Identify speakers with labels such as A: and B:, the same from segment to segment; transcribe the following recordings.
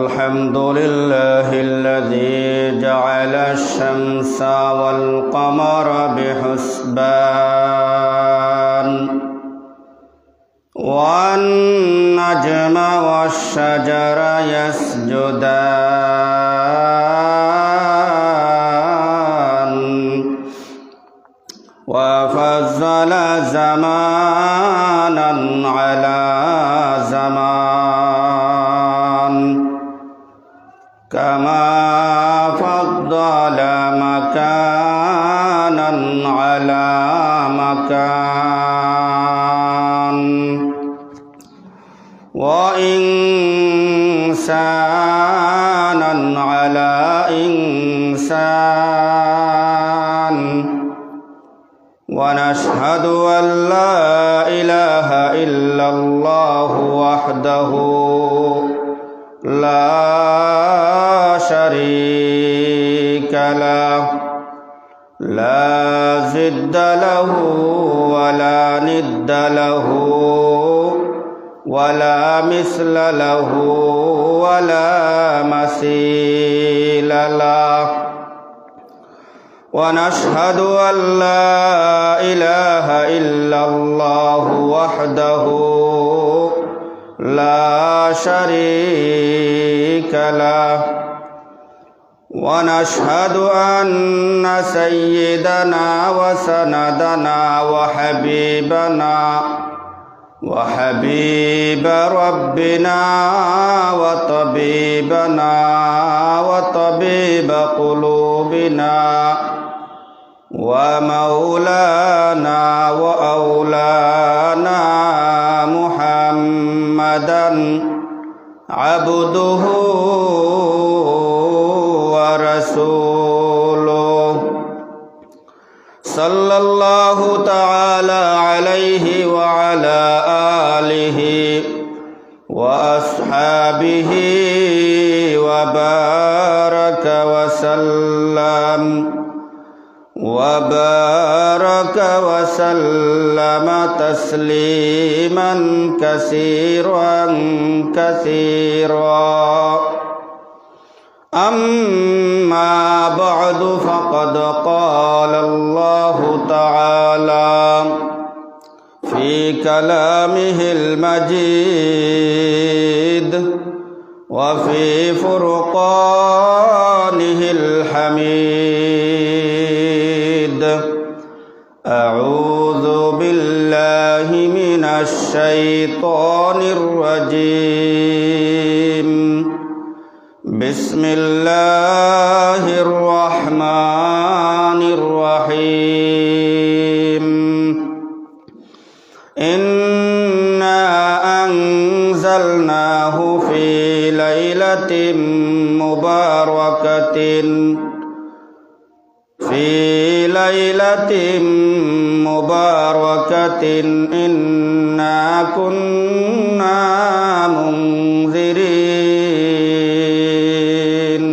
A: الحمد لله الذي جعل الشمس والقمر بحسبان والنجم والشجر يسجدان وفضل زمانا على زمان كما فضل مكانا على مكان وإنسانا على إنسان ونشهد أن لا إله إلا الله وحده لا شريك له لا ضد له ولا ند له ولا مثل له ولا مثيل له ونشهد أن لا إله إلا الله وحده لا شريك له ونشهد أن سيدنا وسندنا وحبيب ربنا وطبيبنا وطبيب قلوبنا ومولانا وأولانا محمدا عبده ورسوله صلى الله تعالى عليه وعلى آله وأصحابه وبارك وسلم تسليما كثيرا أما بعد فقد قال الله تعالى في كلامه المجيد وفي فرقانه الحميد أعوذ بالله من الشيطان الرجيم بسم الله الرحمن الرحيم إنا أنزلناه في ليلة مباركة إنا كنا منذرين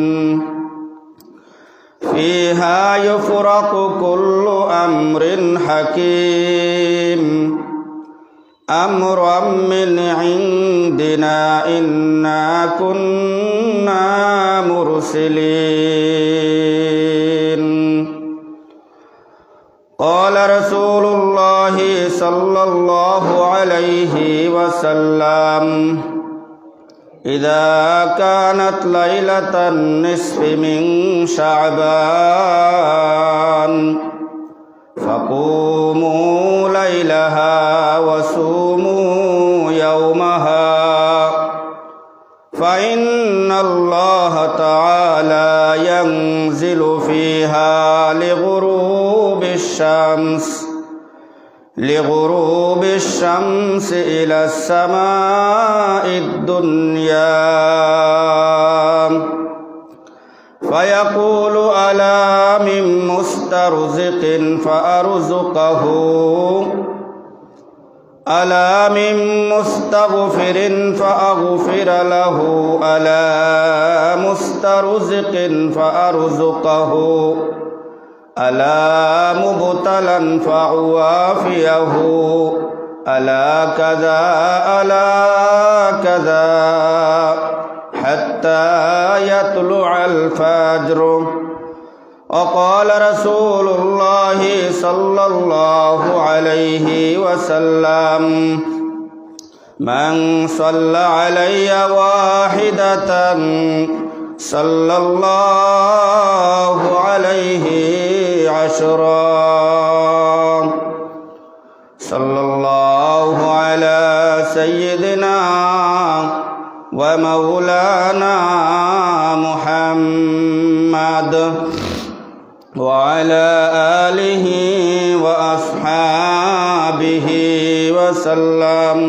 A: فيها يفرق كل أمر حكيم أمرا من عندنا إنا كنا مرسلين قال رسول الله صلى الله عليه وسلم إذا كانت ليلة النصف من شعبان فقوموا ليلها وصوموا يومها فإن الله تعالى ينزل فيها لغروب الشمس إلى السماء الدنيا فيقول ألا من مسترزق فأرزقه ألا من مستغفر فأغفر له ألا مسترزق فأرزقه ألا مبتلا فأوافيه ألا كذا حتى حتى يطلع الفجر. وقال رسول الله صلى الله عليه وسلم من صلى علي واحدة صلى الله عليه عشرا. صلى الله على سيدنا ومولانا محمد وعلى آله وأصحابه وسلم.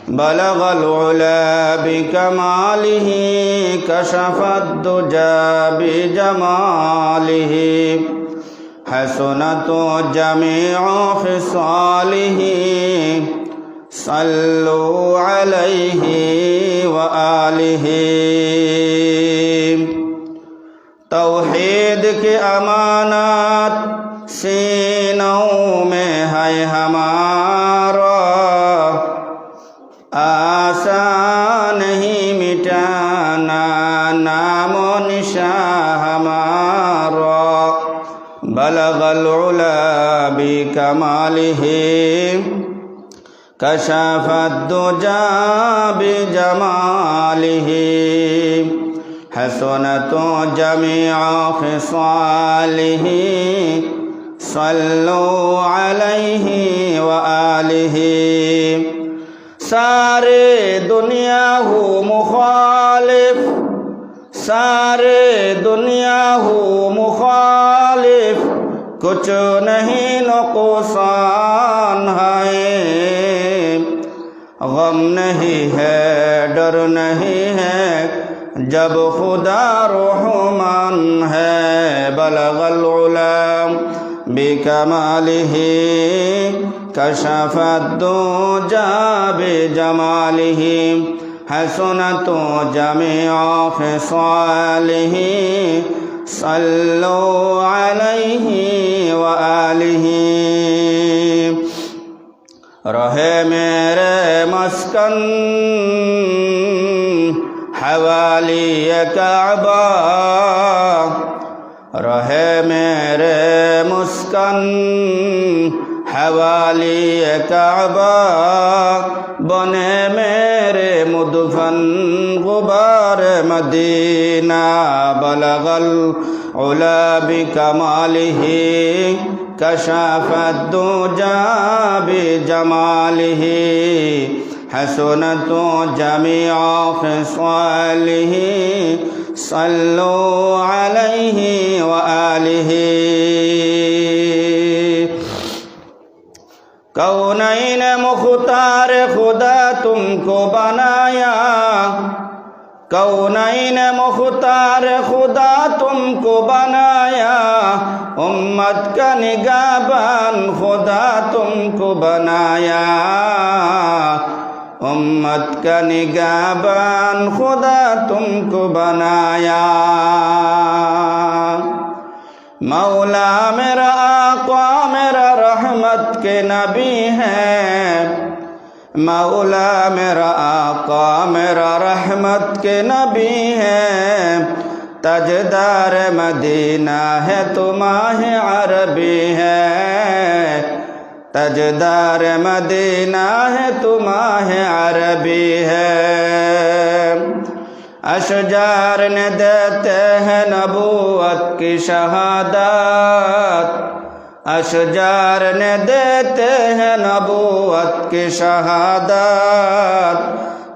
A: بلغ العلا بكماله كشف الدجى بجماله حسنت جميع خصاله صلوا عليه وآله. तौहीद के अमानत सीनों में है हमारा, आसान नहीं मिटाना नामो निशा हमारा. बलगल उला बिकमालिही कशफद दुजा बिजमालिही हसनतो जमीअ खिसालिही सल्लु अलैहि व आलिही. सारे दुनिया हो मुखालिफ, सारे दुनिया हो मुखालिफ, कुछ नहीं नुकसान है. गम नहीं है डर नहीं है जब खुदा रहमान है. बलगल उला बिकमालिही कशफद दुजा बिजमालिही हसनतो जमीअ खिसालिही सल्लु अलैहि व आलिही. रहे मेरे मस्कन हवाली काबा, रहे मेरे मुस्कन हवाली काबा, बने मेरे मुदफन गुबार मदीना. बलगल उला बिकमालिही कशफद दुजा बिजमालिही हसनतो जमीअ खिसालिही सल्लु अलैहि व आलिही. कौनैन मुख्तार खुदा तुमको बनाया, कौनैन मुख्तार खुदा तुमको बनाया, उम्मत का निगाहबान खुदा तुमको बनाया, उम्मत का निगाहबान खुदा तुमको बनाया. मौला मेरा आका मेरा रहमत के नबी है, मौला मेरा आका मेरा रहमत के नबी है. तजदार मदीना है तो माहे अरबी है, तजदार मदीना है तो माहे अरबी है. अशजार ने देते हैं नबूवत की शहादत, अशजार ने देते हैं नबूवत की शहादत.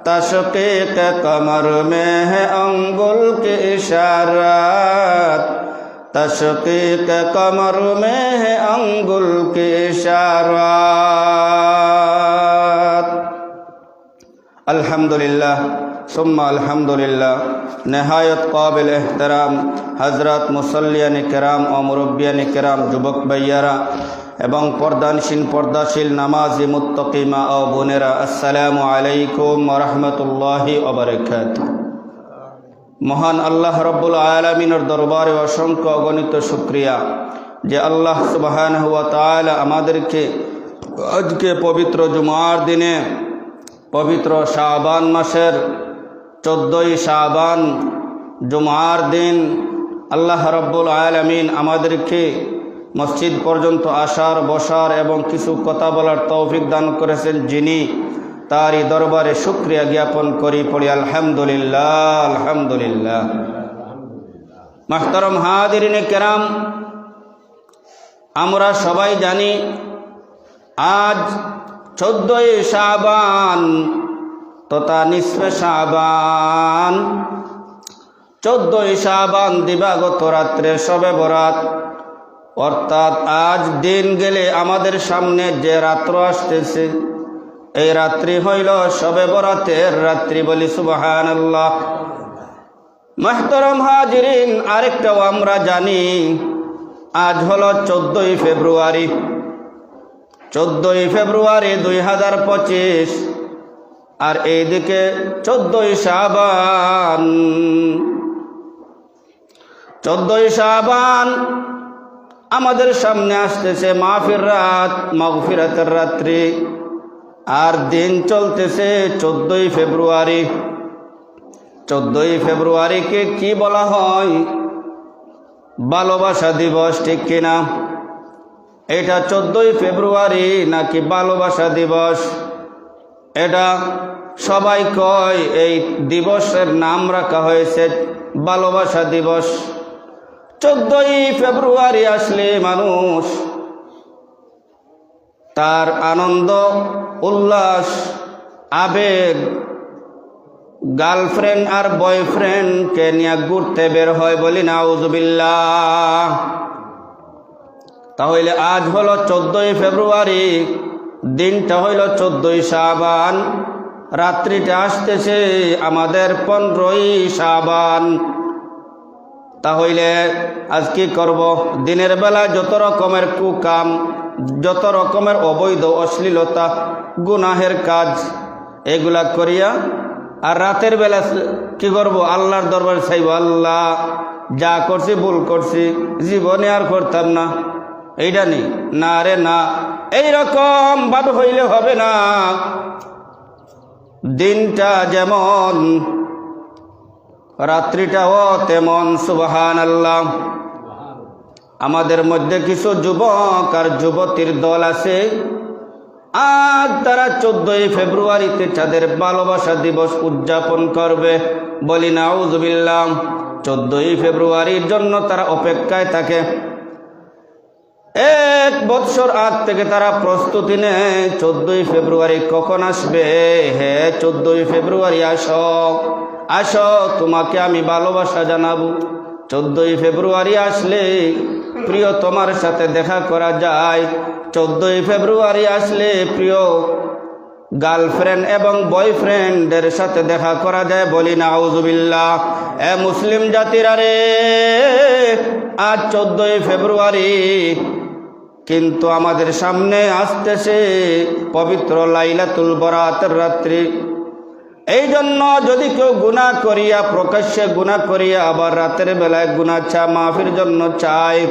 A: तशकीक कमर में है अंगुल की इशारत, तशकीक कमर में है अंगुल की इशारत. अल्हम्दुलिल्लाह सुम्मा अल्हम्दुलिल्लाह. नहायत काबिल एहतराम हज़रत मुसल्लियान किराम और मुरब्बियान किराम, যুবক ভাইয়ারা এবং পর্দাশীল নামাজি মুত্তাকি মা ও বোনেরা, আসসালামু আলাইকুম ওয়া রাহমাতুল্লাহি ওয়া বারাকাতুহু. মহান আল্লাহ রব্বুল আলামিনের দরবারে অসংখ্য অগণিত শুকরিয়া যে আল্লাহ সুবহানাহু ওয়া তাআলা আমাদেরকে আজকে পবিত্র জুমার দিনে পবিত্র শাবান মাসের 14ই শাবান জুমার দিন আল্লাহ রাব্বুল আলামিন আমাদেরকে মসজিদ পর্যন্ত আসার, বসার এবং কিছু কথা বলার তৌফিক দান করেছেন, যিনি তারই দরবারে শুকরিয়া জ্ঞাপন করি। পড়ি আলহামদুলিল্লাহ, আলহামদুলিল্লাহ। মুহতারাম হাজিরিনে কেরাম, আমরা সবাই জানি আজ 14ই শাবান তথা নিসফে শাবান। 14ই শাবান দিবাগত রাত্রে শবে বরাত, অর্থাৎ আজ দিন গেলে আমাদের সামনে যে রাত্র আসতেছে, এই রাত্রি হইল শবে বরাতের রাত্রি। বলি সুবহানাল্লাহ। মুহতারাম হাজিরিন, আরেকটাও আমরা জানি, আজ হলো 14ই ফেব্রুয়ারি। 14ই ফেব্রুয়ারি 2025, আর এইদিকে 14ই শাবান। 14ই শাবান আমাদের সামনে আসতেছে মাহফির রাত, মাগফিরাতের রাত্রি, আর দিন চলতেছে 14ই ফেব্রুয়ারি। 14ই ফেব্রুয়ারিকে কি বলা হয়? ভালোবাসা দিবস, ঠিক কিনা? এটা 14ই ফেব্রুয়ারি নাকি ভালোবাসা দিবস? এটা সবাই কয় এই দিবসের নাম রাখা হয়েছে ভালোবাসা দিবস। 14ই ফেব্রুয়ারি আসলে মানুষ তার আনন্দ, উল্লাস, আবেগ, গার্লফ্রেন্ড আর বয়ফ্রেন্ডকে নিয়ে ঘুরতে বের হয়। বলি নাউজুবিল্লাহ। তাহলে আজ হলো 14ই ফেব্রুয়ারি, দিনটা হইল 14ই শাবান, রাত্রিটা আসতেছে আমাদের 15ই শাবান। তাহলে আজ কি করব? দিনের বেলা যত রকমের কুকাম, যত রকমের অবৈধ অশ্লীলতা, গুনাহের কাজ, এগুলা করিয়া আর রাতের বেলা কি করব? আল্লাহর দরবারে চাইব, আল্লাহ যা করছি ভুল করছি, জীবনে আর করতাম না। এইটা নেই না রে না, এইরকম ভাবে হইলে হবে না। দিনটা যেমন রাত্রিটাও তেমন। সুবহানাল্লাহ। আমাদের মধ্যে কিছু যুবক আর যুবতীর দল আছে, আজ তারা 14ই ফেব্রুয়ারিতে তাদের ভালোবাসা দিবস উদযাপন করবে। বলি নাউজুবিল্লাহ। 14ই ফেব্রুয়ারির জন্য তারা অপেক্ষায় থাকে। 1 বৎসর আগ থেকে তারা প্রস্তুতি নেয়, 14ই ফেব্রুয়ারি কখন আসবে? হে 14ই ফেব্রুয়ারি আসো, আসো, তোমাকে আমি ভালোবাসা জানাবো। 14ই ফেব্রুয়ারি আসলে প্রিয় তোমার সাথে দেখা করা যায়। 14ই ফেব্রুয়ারি আসলে প্রিয় গার্লফ্রেন্ড এবং বয়ফ্রেন্ডের সাথে দেখা করা যায়। বলি নাউজুবিল্লাহ। এ মুসলিম জাতিরা রে, আজ 14ই ফেব্রুয়ারি, কিন্তু আমাদের সামনে আসতেছে পবিত্র লাইলাতুল বরাতের রাত্রি। এই জন্য যদি কেউ গুনাহ করিয়া, প্রকাশ্যে গুনাহ করিয়া আবার রাতের বেলায় গুনাহ মাফির জন্য চায়,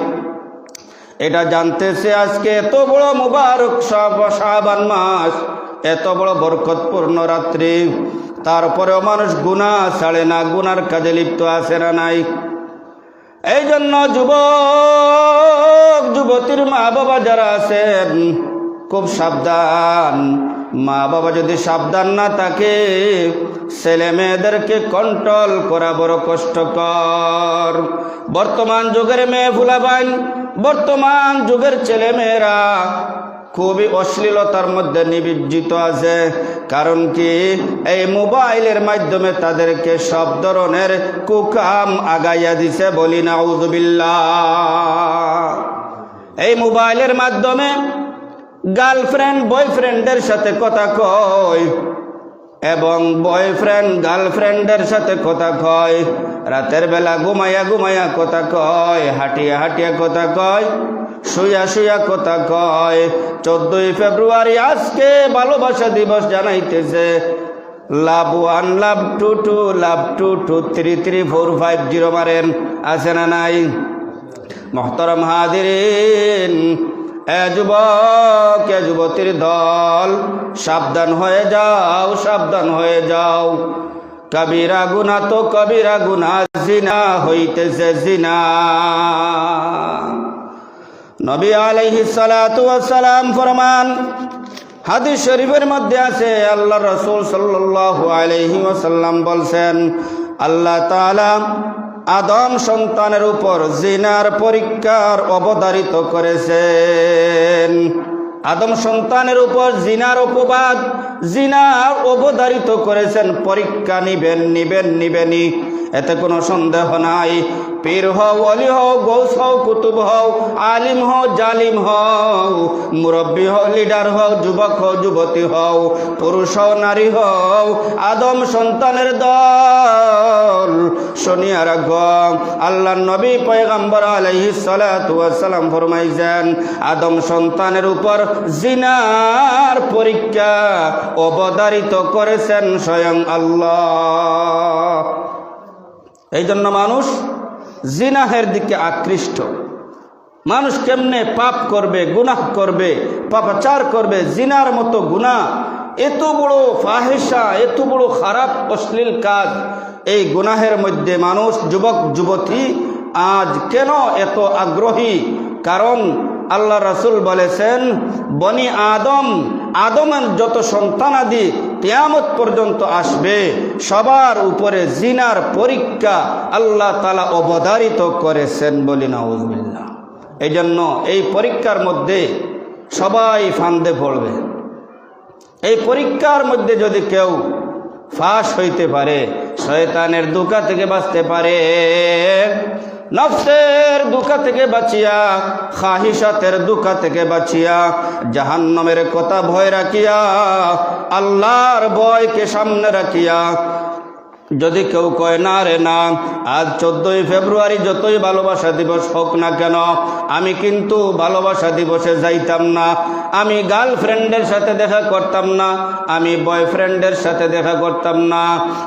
A: এটা জানতেছে আজকে এত বড় মুবারক শাবান মাস, এত বড় বরকতপূর্ণ রাত্রি, তারপরেও মানুষ গুনাহ ছাড়ে না, গুনার কাজে লিপ্ত আছে না নাই? এই জন্য যুবক যুবতীর মা বাবা যারা আছেন, খুব সাবধান। মা বাবা যদি সাবধান না থাকে, ছেলে মেয়েদেরকে কন্ট্রোল করা বড় কষ্টকর। বর্তমান যুগের মেয়ে ভুলাবাইন, বর্তমান যুগের ছেলে মেয়েরা খুবই অশ্লীলতার মধ্যে নিমজ্জিত আছে। কারণ কি? এই মোবাইলের মাধ্যমে তাদেরকে সব ধরনের কুকাম আগাইয়া দিছে। বলি নাউজুবিল্লাহ। এই মোবাইলের মাধ্যমে গার্লফ্রেন্ড বয়ফ্রেন্ডের সাথে কথা কয় এবং বয়ফ্রেন্ড গার্লফ্রেন্ডের সাথে কথা কয়, রাতের বেলা ঘুমাইয়া ঘুমাইয়া কথা কয়, হাঁটিয়া হাঁটিয়া কথা কয়, শুয়া শুয়া কথা কয়। 14ই ফেব্রুয়ারি আজকে ভালোবাসা দিবস জানাইতেছে। লাভ 1, লাভ 2, 2, লাভ 2, 2, 3, 3, 4, 5, 0 মারেন, আছে না নাই? মুহতারাম হাজিরিন, এ যুবক এ যুবতীর দল, সাবধান হয়ে যাও, সাবধান হয়ে যাও। কবিরা গুনাহ তো কবিরা গুনাহ, জিনা হইতেছে জিনা। নবী আলাইহিস সালাতু ওয়াস সালাম ফরমান, হাদিস শরীফের মধ্যে আছে, আল্লাহ রাসূল সাল্লাল্লাহু আলাইহি ওয়াসাল্লাম বলছেন, আল্লাহ তাআলা আদম সন্তানের উপর জিনার পরীক্ষার অবধারিত করেছেন। আদম সন্তানের উপর জিনার অপবাদ, জিনার অবধারিত করেছেন, পরীক্ষা নিবেনই, এতে কোনো সন্দেহ নাই। পীর হও, অলি হও, গৌস হও, কুতুব হও, আলিম হও, জালিম হও, মুরব্বী হও, লিডার হও, যুবক হও, যুবতী হও, পুরুষ হও, নারী হও, আদম সন্তানের দল শুনিয়া রাখো। আল্লাহর নবী পয়গম্বর আলাইহিস সালাতু ওয়াস সালাম ফরমাইছেন, আদম সন্তানের উপর জিনার পরীক্ষা অবধারিত করেছেন স্বয়ং আল্লাহ। এই জন্য মানুষ জিনাহের দিকে আকৃষ্ট। মানুষ কেমনে পাপ করবে, গুনাহ করবে, পাপাচার করবে, জিনার মতো গুনাহ, এত বড় ফাহিশা, এত বড় খারাপ অশ্লীল কাজ, এই গুনাহের মধ্যে মানুষ, যুবক যুবতী আজ কেন এত আগ্রহী? কারণ আল্লাহ রাসূল বলেছেন, বনি আদমের যত সন্তানাদি কিয়ামত পর্যন্ত আসবে, সবার উপরে জিনার পরীক্ষা আল্লাহ তাআলা অবধারিত করেছেন, বলি নাউযুবিল্লাহ। এই জন্য এই পরীক্ষার মধ্যে সবাই ফান্দে পড়বে। এই পরীক্ষার মধ্যে যদি কেউ ফাঁস হইতে পারে, শয়তানের ধোঁকা থেকে বাঁচতে পারে, নফসের ধোঁকা থেকে বাঁচিয়া, খাহিশাতের ধোঁকা থেকে বাঁচিয়া, জাহান্নামের কথা ভয় রাখিয়া, আল্লাহর ভয়কে সামনে রাখিয়া যদি কেউ কয়, না রে না, আজ 14ই ফেব্রুয়ারি যতই ভালোবাসা দিবস হোক না কেন, আমি কিন্তু ভালোবাসা দিবসে যাইতাম না, আমি গার্লফ্রেন্ডের সাথে দেখা করতাম না, আমি বয়ফ্রেন্ডের সাথে দেখা করতাম না,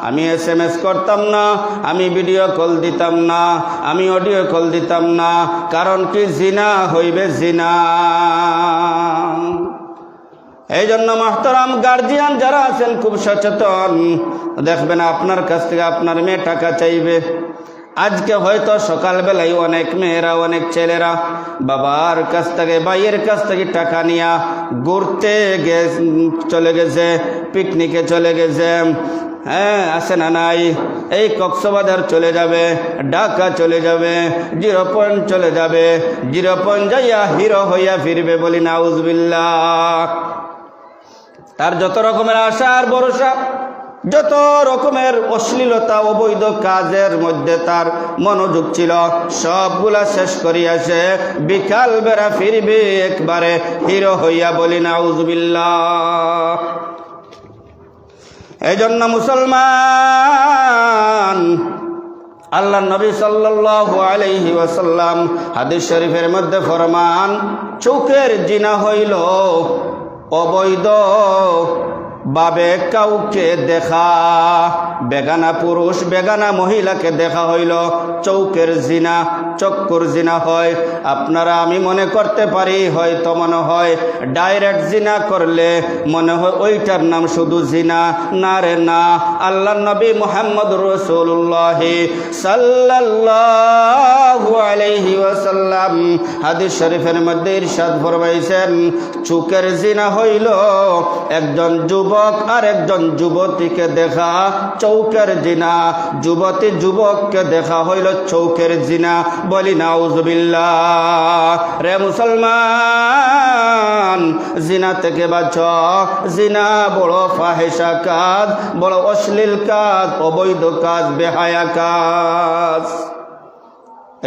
A: আমি SMS করতাম না, আমি ভিডিও কল দিতাম না, আমি অডিও কল দিতাম না, কারণ কি জিনা হইবে জিনা। এই জন্য মাহতারাম গার্জিয়ান যারা আছেন খুব সচেতন। দেখবেন আপনার কাছ থেকে আপনার মেয়ে টাকা চাইবে, আজকে হয়তো সকালবেলায় অনেক মেয়েরা, অনেক ছেলেরা বাবার কাছ থেকে, ভাইয়ের কাছ থেকে টাকা নিয়ে ঘুরতে চলে গেছে, পিকনিকে চলে গেছে, হ্যাঁ আছে না নাই, এই কক্সবাজার চলে যাবে, ঢাকা চলে যাবে, 0 পয়েন্ট চলে যাবে, 0 পয়েন্ট যাইয়া হিরো হইয়া ফিরবে, বলি নাউযুবিল্লাহ। তার যত রকমের আশা আর ভরসা, যত রকমের অশ্লীলতা, অবৈধ কাজের মধ্যে তার মনোযোগ ছিল, সবগুলা শেষ করিয়াছে, বিকাল বেলা ফিরবে একবারে হিরো হইয়া, বলি নাউযুবিল্লাহ। এই জন্য মুসলমান, আল্লাহ নবী সাল্লাল্লাহু আলাইহি ওয়াসাল্লাম হাদিস শরীফের মধ্যে ফরমান, চোখের জিনা হইল অবৈধ ভাবে কাউকে দেখা, বেগানা পুরুষ বেগানা মহিলাকে দেখা হইল চৌকের জিনা, চক্ষুর জিনা হয়। আপনারা আমি মনে করতে পারি, হয়তো মনে হয় ডাইরেক্ট জিনা করলে মনে হয় ওইটার নাম শুধু জিনা, না রে না। আল্লাহ নবী মুহাম্মদুর রাসূলুল্লাহ সাল্লাল্লাহু আলাইহি ওয়াসাল্লাম হাদিস শরীফের মধ্যে ইরশাদ ফরমাইছেন, চোখের জিনা হইল একজন যুবক আর একজন যুবতীকে দেখা চৌকের জিনা, যুবতী যুবককে দেখা হইল চৌকের জিনা, বলি নাউযুবিল্লাহ। রে মুসলমান, জিনা থেকে বাঁচো। জিনা বড় ফাহিশা কাজ, বড় অশ্লীল কাজ, অবৈধ কাজ, বেহায়া কাজ।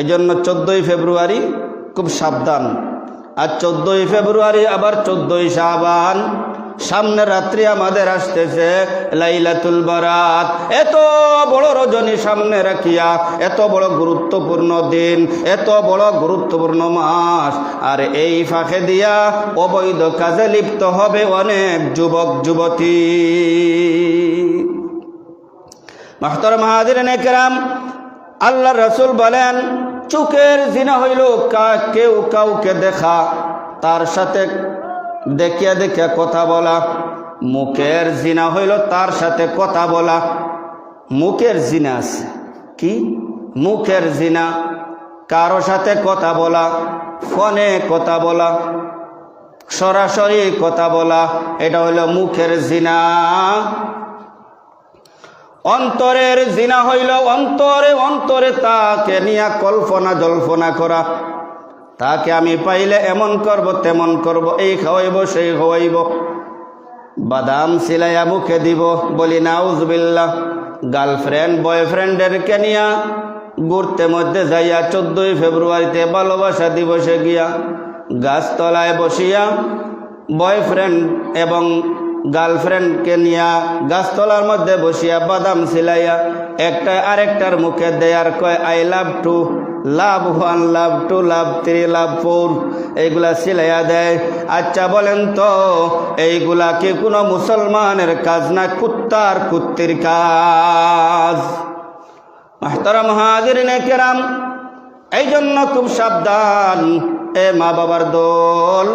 A: এই জন্য 14ই ফেব্রুয়ারি খুব সাবধান। আর 14ই ফেব্রুয়ারি আবার 14ই শাবান, সামনে রাত্রি আমাদের আসতেছে লাইলাতুল বারাত। এত বড় রজনী সামনে রাখিয়া, এত বড় গুরুত্বপূর্ণ দিন, এত বড় গুরুত্বপূর্ণ মাস, আর এই ফাঁকে দিয়া অবৈধ কাজে লিপ্ত হবে অনেক যুবক যুবতী। মুহতারাম হাজিরিনে কেরাম, আল্লাহ রাসূল বলেন, চোখের জিনা হইল কেউ কাউকে দেখা, তার সাথে দেখিয়া দেখিয়া কথা বলা। মুখের জিনা হইল তার সাথে কথা বলা। মুখের জিনা আছে। কি? মুখের জিনা। কারো সাথে কথা বলা, ফোনে কথা বলা, সরাসরি কথা বলা, এটা হইল মুখের জিনা। অন্তরের জিনা হইল অন্তরে অন্তরে তাকে নিয়ে কল্পনা জল্পনা করা। তাকে আমি পাইলে এমন করব, তেমন করব, এই খাওয়াইব, সেই খাওয়াইব, বাদাম সিলাইয়া মুখে দিব। বলি নাউজুবিল্লাহ। গার্লফ্রেন্ড বয়ফ্রেন্ডেরকে নিয়া ঘুরতে মধ্যে যাইয়া 14 ফেব্রুয়ারিতে ভালোবাসা দিবসে গিয়া গাছতলায় বসিয়া বয়ফ্রেন্ড এবং গার্লফ্রেন্ডকে নিয়া গাছতলার মধ্যে বসিয়া বাদাম সিলাইয়া একটা আরেকটার মুখে দেয়ার কয় আই লাভ টু, লাভ 1, লাভ 2, লাভ 3, লাভ 4 এইগুলা সিলাইয়া দেয়। আচ্ছা বলেন তো এইগুলা কি কোনো মুসলমানের কাজ না কুত্তার কুত্তির কাজ? মুহতারাম হাজিরিনে কেরাম, এই জন্য খুব সাবধান এ মা বাবার দল।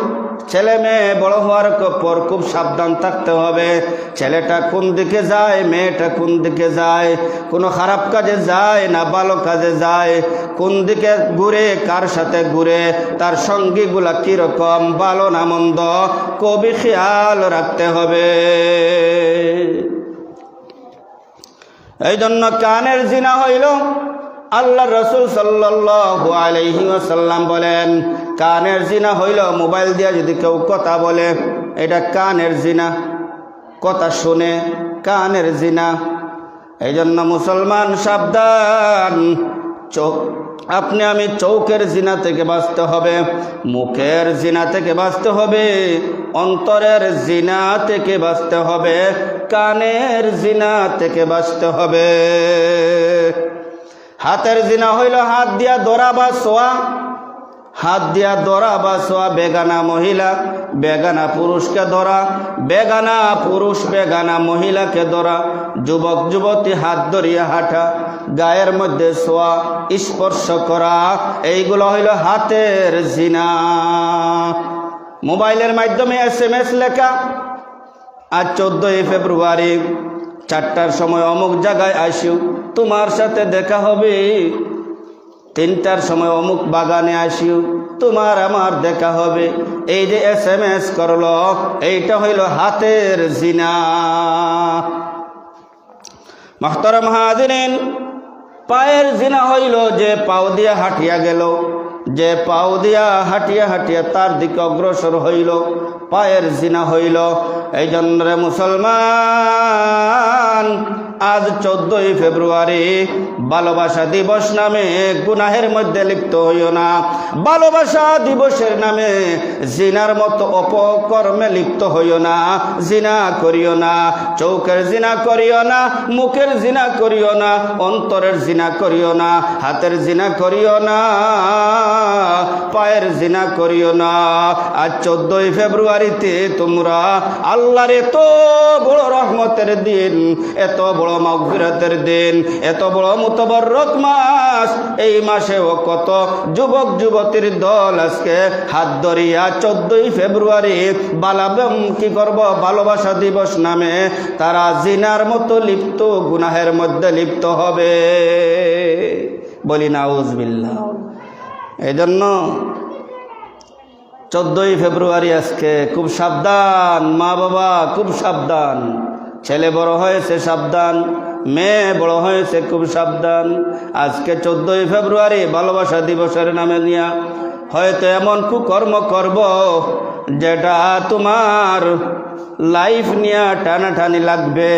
A: ছেলে মেয়ে বড় হওয়ার পর খুব সাবধান থাকতে হবে। ছেলেটা কোন দিকে যায়, মেয়েটা কোন দিকে যায়, কোনো খারাপ কাজে যায় না ভালো কাজে যায়, কোন দিকে ঘুরে, কার সাথে ঘুরে, তার সঙ্গীগুলা কীরকম, ভালো না মন্দ, খুবই খেয়াল রাখতে হবে। এই জন্য কানের জিনা হইল, আল্লাহ রসুল সাল্লাল্লাহু আলাইহি ওয়াসাল্লাম বলেন কানের জিনা হইল মোবাইল দিয়া যদি কেউ কথা বলে, এটা কানের জিনা। কথা শুনে কানের জিনা। এই জন্য মুসলমান সাবধান। আপনি আমি চৌকের জিনা থেকে বাঁচতে হবে, মুখের জিনা থেকে বাঁচতে হবে, অন্তরের জিনা থেকে বাঁচতে হবে, কানের জিনা থেকে বাঁচতে হবে। হাতের জিনা হইল হাত দিয়া ধরা বা ছোঁয়া। হাত দিয়া ধরা বা ছোঁয়া বেগানা মহিলা, বেগানা পুরুষকে ধরা, বেগানা পুরুষ বেগানা মহিলাকে ধরা, যুবক যুবতী হাত ধরিয়া হাঁটা, গায়ের মধ্যে ছোঁয়া, স্পর্শ করা, এইগুলো হইল হাতের জিনা। মোবাইলের মাধ্যমে SMS লেখা, আজ 14 ফেব্রুয়ারি 4টার সময় অমুক জায়গায় আসিও, তোমার সাথে দেখা হবে। 3টার সময় অমুক বাগানে আসিও, তোমার আমার দেখা হবে। এই যে SMS করলো, এইটা হইল হাতের জিনা। মুহতারাম হাজিরিন, পায়ের জিনা হইল যে পাও দিয়া হাঁটিয়া গেল, যে পাও দিয়া হাঁটিয়া হাঁটিয়া তার দিকে অগ্রসর হইল, পায়ের জিনা হইল। এই জন্য মুসলমান, আজ 14 ফেব্রুয়ারি ভালোবাসা দিবস নামে গুনাহের মধ্যে লিপ্ত হইও না। ভালোবাসা দিবসের নামে জিনার মতো অপকর্মে লিপ্ত হইও না। জিনা করিও না, চৌকের জিনা করিও না, মুখের জিনা করিও না, অন্তরের জিনা করিও না, হাতের জিনা করিও না, পায়ের জিনা করিও না। আজ 14 ফেব্রুয়ারিতে তোমরা আল্লাহর এত বড় রহমতের দিন, এত বড় মাগফিরাতের দিন, এত বড় মুতাবাররক মাস, এই মাসেও কত যুবক যুবতীর দল আজকে হাত ধরিয়া 14 ফেব্রুয়ারি কি করব, ভালোবাসা দিবস নামে তারা জিনার মতো লিপ্ত, গুনাহের মধ্যে লিপ্ত হবে। বলি নাউজুবিল্লাহ। এই জন্য 14 ফেব্রুয়ারি আজকে খুব সাবধান মা বাবা, খুব সাবধান। ছেলে বড় হয়েছে সাবধান, মেয়ে বড় হয়েছে খুব সাবধান। আজকে 14 ফেব্রুয়ারি ভালোবাসা দিবসের নামে নিয়া হয়তো এমন কুকর্ম করব যেটা তোমার লাইফ নিয়ে টানাটানি লাগবে।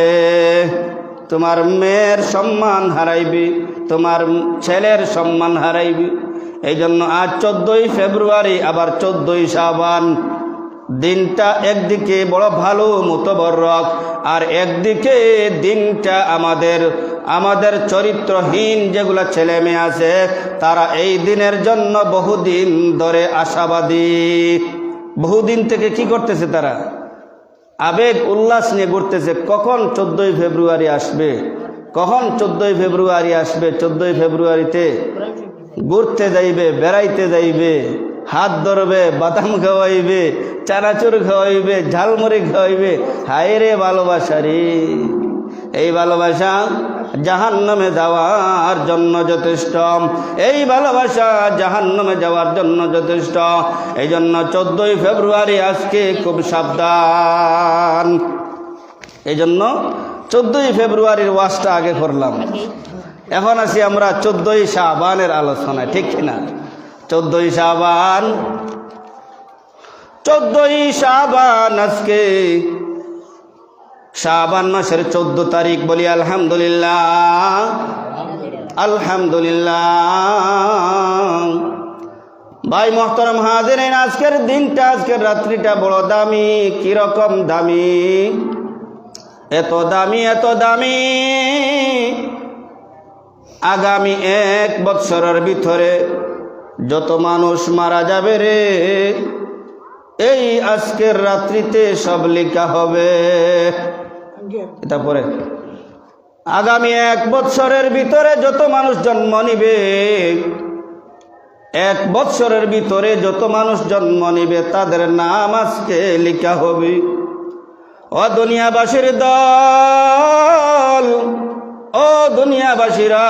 A: তোমার মেয়ের সম্মান হারাইবি, তোমার ছেলের সম্মান হারাইবি। এই জন্য আজ 14 ফেব্রুয়ারি, আবার 14 শাবান, দিনটা একদিকে বড় ভালো মুতাবাররক, আর একদিকে দিনটা আমাদের চরিত্রহীন যেগুলো ছেলে মেয়ে আছে তারা এই দিনের জন্য বহুদিন ধরে আশাবাদী। বহুদিন থেকে কি করতেছে তারা? আবেগ উল্লাস নিয়ে ঘুরতেছে, কখন 14 ফেব্রুয়ারি আসবে, কখন 14 ফেব্রুয়ারি আসবে। 14 ফেব্রুয়ারিতে ঘুরতে যাইবে, বেড়াইতে যাইবে, হাত ধরবে, বাদাম খাওয়াইবে, চানাচুর খাওয়াইবে, ঝালমুড়ি খাওয়াইবে। হায় রে ভালোবাসা রে! এই ভালোবাসা জাহান্নামে যাওয়ার জন্য যথেষ্ট। এই ভালোবাসা জাহান্নামে যাওয়ার জন্য যথেষ্ট। এই জন্য 14ই ফেব্রুয়ারি আজকে খুব সাবধান। এই জন্য 14ই ফেব্রুয়ারির ওয়াজটা আগে করলাম। এখন আছি আমরা 14ই শাবানের আলোচনায়, ঠিক কিনা? 14ই শাবান, 14ই শাবান আজকে শাবান মাসের 14 তারিখ। বলি আলহামদুলিল্লাহ, আলহামদুলিল্লাহ। ভাই মোহতরম হাজিরিন, আজকের দিনটা, আজকের রাত্রিটা বড় দামি। কিরকম দামি? এত দামি, এত দামি, আগামী 1 বৎসরের ভিতরে যত মানুষ মারা যাবে রে, এই আজকের রাত্রিতে সব লেখা হবে। তারপরে আগামী 1 বৎসরের ভিতরে যত মানুষ জন্ম নিবে, 1 বৎসরের ভিতরে যত মানুষ জন্ম নিবে তাদের নাম আজকে লেখা হবে। ও দুনিয়াবাসীর দল, ও দুনিয়াবাসীরা,